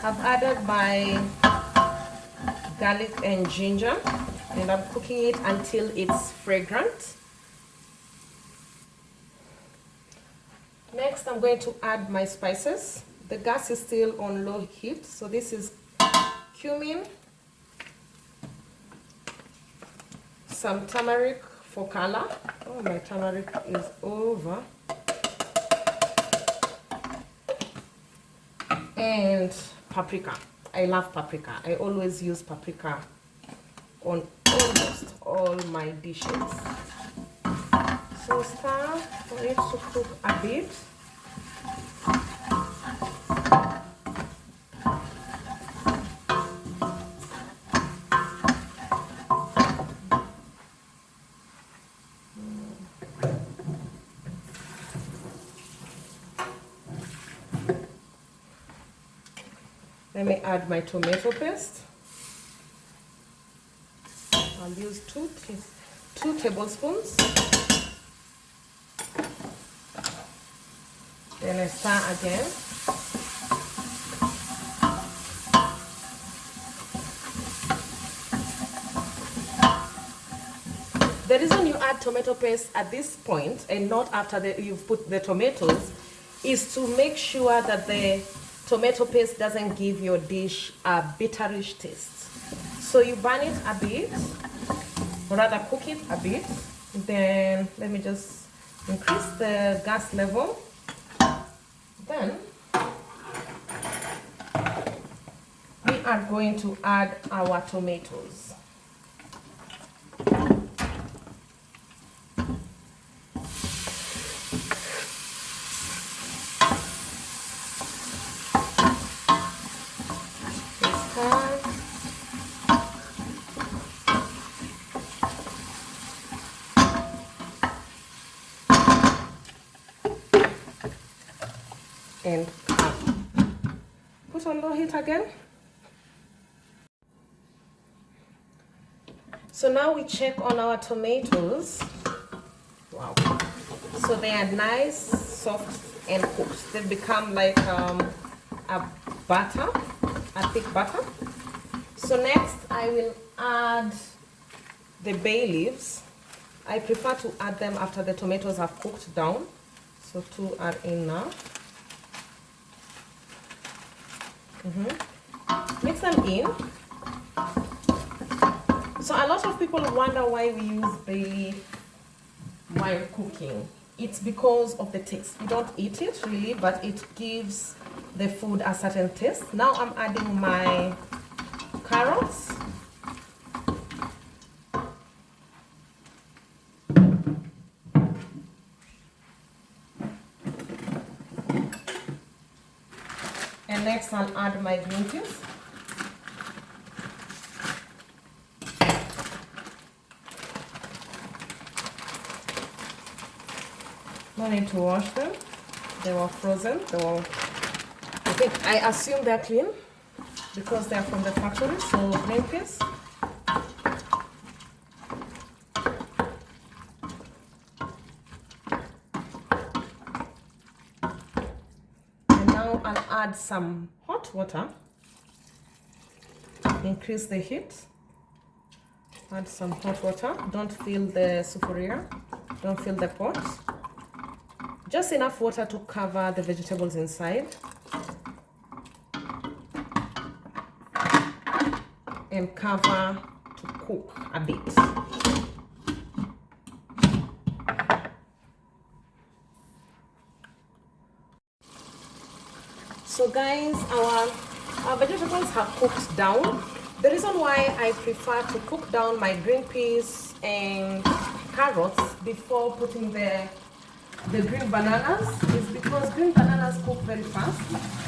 I've added my garlic and ginger, and I'm cooking it until it's fragrant. Next, I'm going to add my spices. The gas is still on low heat, so this is cumin, some turmeric for color. Oh, my turmeric is over. And paprika. I love paprika. I always use paprika on almost all my dishes. So stir for it to cook a bit. Let me add my tomato paste. I'll use two tablespoons. Then I stir again. The reason you add tomato paste at this point and not after you've put the tomatoes is to make sure that the tomato paste doesn't give your dish a bitterish taste. So you burn it a bit, or rather cook it a bit. Then let me just increase the gas level. Then we are going to add our tomatoes. And put on low heat again. So now we check on our tomatoes. Wow. So they are nice, soft, and cooked. They've become like a butter, a thick butter. So next I will add the bay leaves. I prefer to add them after the tomatoes have cooked down. So 2 are enough. Mix them in. So a lot of people wonder why we use bay leaf while cooking. It's because of the taste. We don't eat it really, but it gives the food a certain taste. Now I'm adding my carrots. And next I'll add my green peas. No need to wash them. They were frozen. I assume they're clean because they're from the factory. So green peas. I'll add some hot water, increase the heat, add some hot water, don't fill the sufuria, don't fill the pot, just enough water to cover the vegetables inside, and cover to cook a bit. So guys, our vegetables have cooked down. The reason why I prefer to cook down my green peas and carrots before putting the green bananas is because green bananas cook very fast.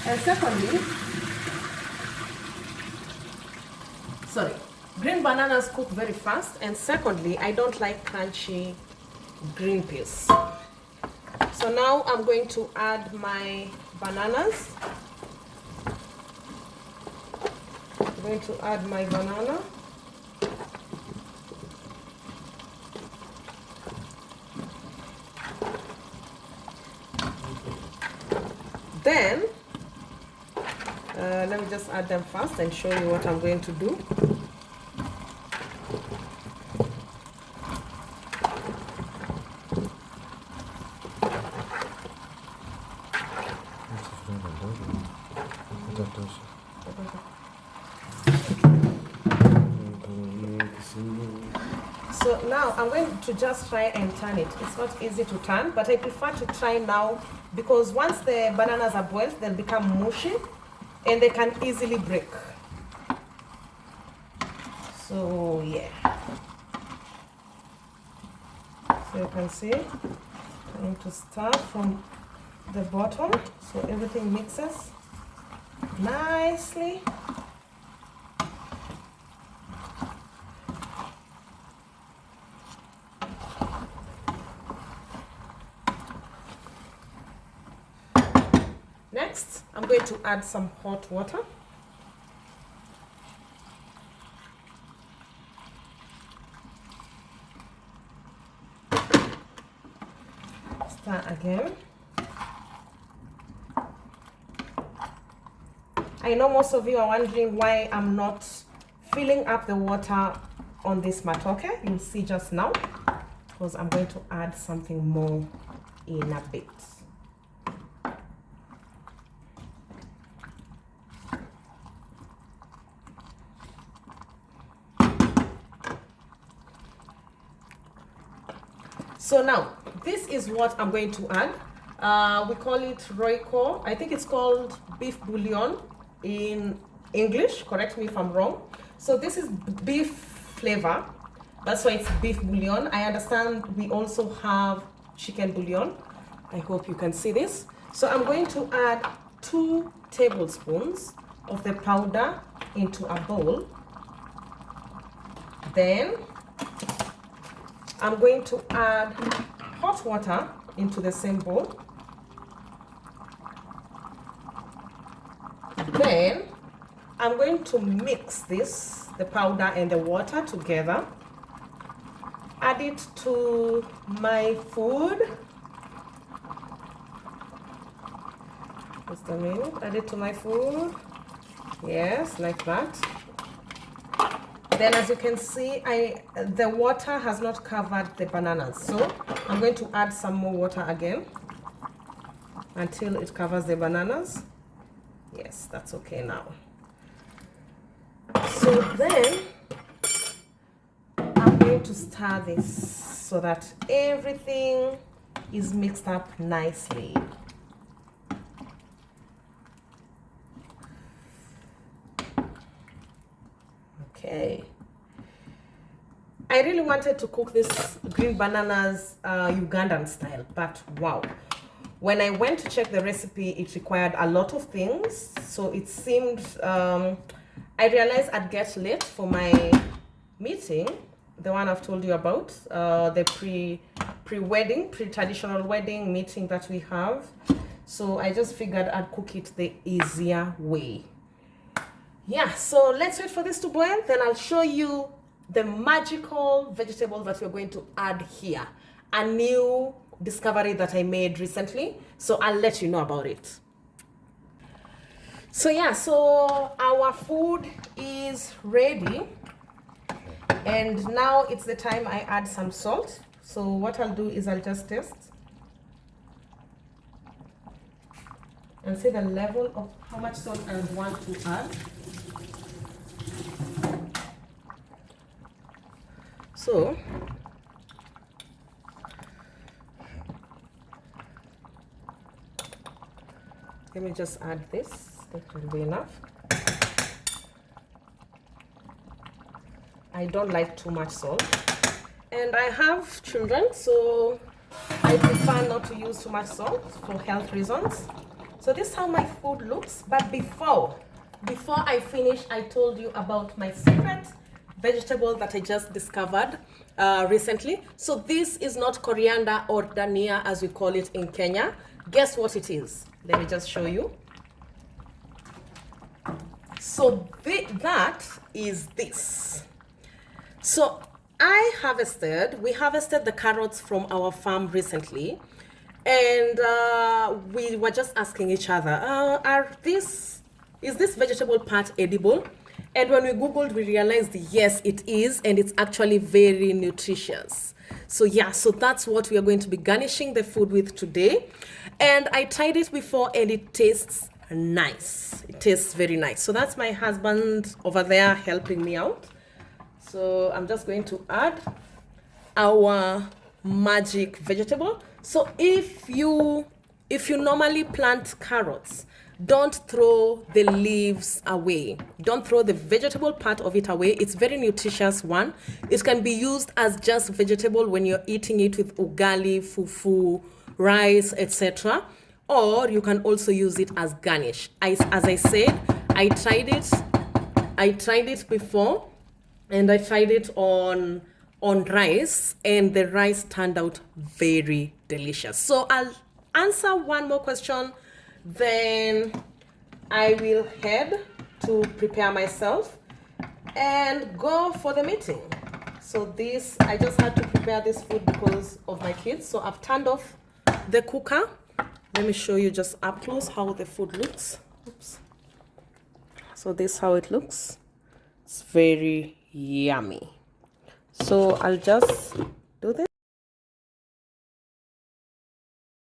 And secondly, green bananas cook very fast. And secondly, I don't like crunchy green peas. So now I'm going to add my bananas. I'm going to add my banana. Then Let me just add them first and show you what I'm going to do. So now I'm going to just try and turn it. It's not easy to turn, but I prefer to try now because once the bananas are boiled, they'll become mushy and they can easily break. So yeah. So you can see, I need to start from the bottom so everything mixes nicely. Next, I'm going to add some hot water. Stir again. I know most of you are wondering why I'm not filling up the water on this matoke. You'll see just now, because I'm going to add something more in a bit. So now, this is what I'm going to add. We call it roiko. I think it's called beef bouillon in English. Correct me if I'm wrong. So this is beef flavor. That's why it's beef bouillon. I understand we also have chicken bouillon. I hope you can see this. So I'm going to add 2 tablespoons of the powder into a bowl. Then I'm going to add hot water into the same bowl. Then I'm going to mix this, the powder and the water together. Add it to my food. Just a minute. Add it to my food. Yes, like that. Then as you can see, the water has not covered the bananas. So I'm going to add some more water again until it covers the bananas. Yes, that's okay now. So then I'm going to stir this so that everything is mixed up nicely. Okay. I really wanted to cook this green bananas Ugandan style, but wow. When I went to check the recipe, it required a lot of things. So it seemed, I realized I'd get late for my meeting, the one I've told you about, the pre-wedding, pre-traditional wedding meeting that we have. So I just figured I'd cook it the easier way. Yeah, so let's wait for this to boil. Then I'll show you the magical vegetable that we're going to add here. A new discovery that I made recently. So I'll let you know about it. So yeah, so our food is ready. And now it's the time I add some salt. So what I'll do is I'll just taste and see the level of how much salt I want to add. So let me just add this. That will be enough. I don't like too much salt. And I have children, so I prefer not to use too much salt for health reasons. So this is how my food looks. But before I finish, I told you about my secret vegetable that I just discovered recently. So this is not coriander or dania as we call it in Kenya. Guess what it is? Let me just show you. So that is this. So we harvested the carrots from our farm recently, and we were just asking each other, are these is this vegetable part edible? And when we Googled, we realized, yes, it is, and it's actually very nutritious. So yeah, so that's what we are going to be garnishing the food with today. And I tried it before and it tastes nice. It tastes very nice. So that's my husband over there helping me out. So I'm just going to add our magic vegetable. So if you normally plant carrots, don't throw the leaves away. Don't throw the vegetable part of it away. It's very nutritious one. It can be used as just vegetable when you're eating it with ugali, fufu, rice, etc. Or you can also use it as garnish. As I said, I tried it before, and I tried it on rice, and the rice turned out very delicious. So I'll answer one more question, then I will head to prepare myself and go for the meeting. So this, I just had to prepare this food because of my kids. So I've turned off the cooker. Let me show you just up close how the food looks. Oops. So this is how it looks. It's very yummy. So I'll just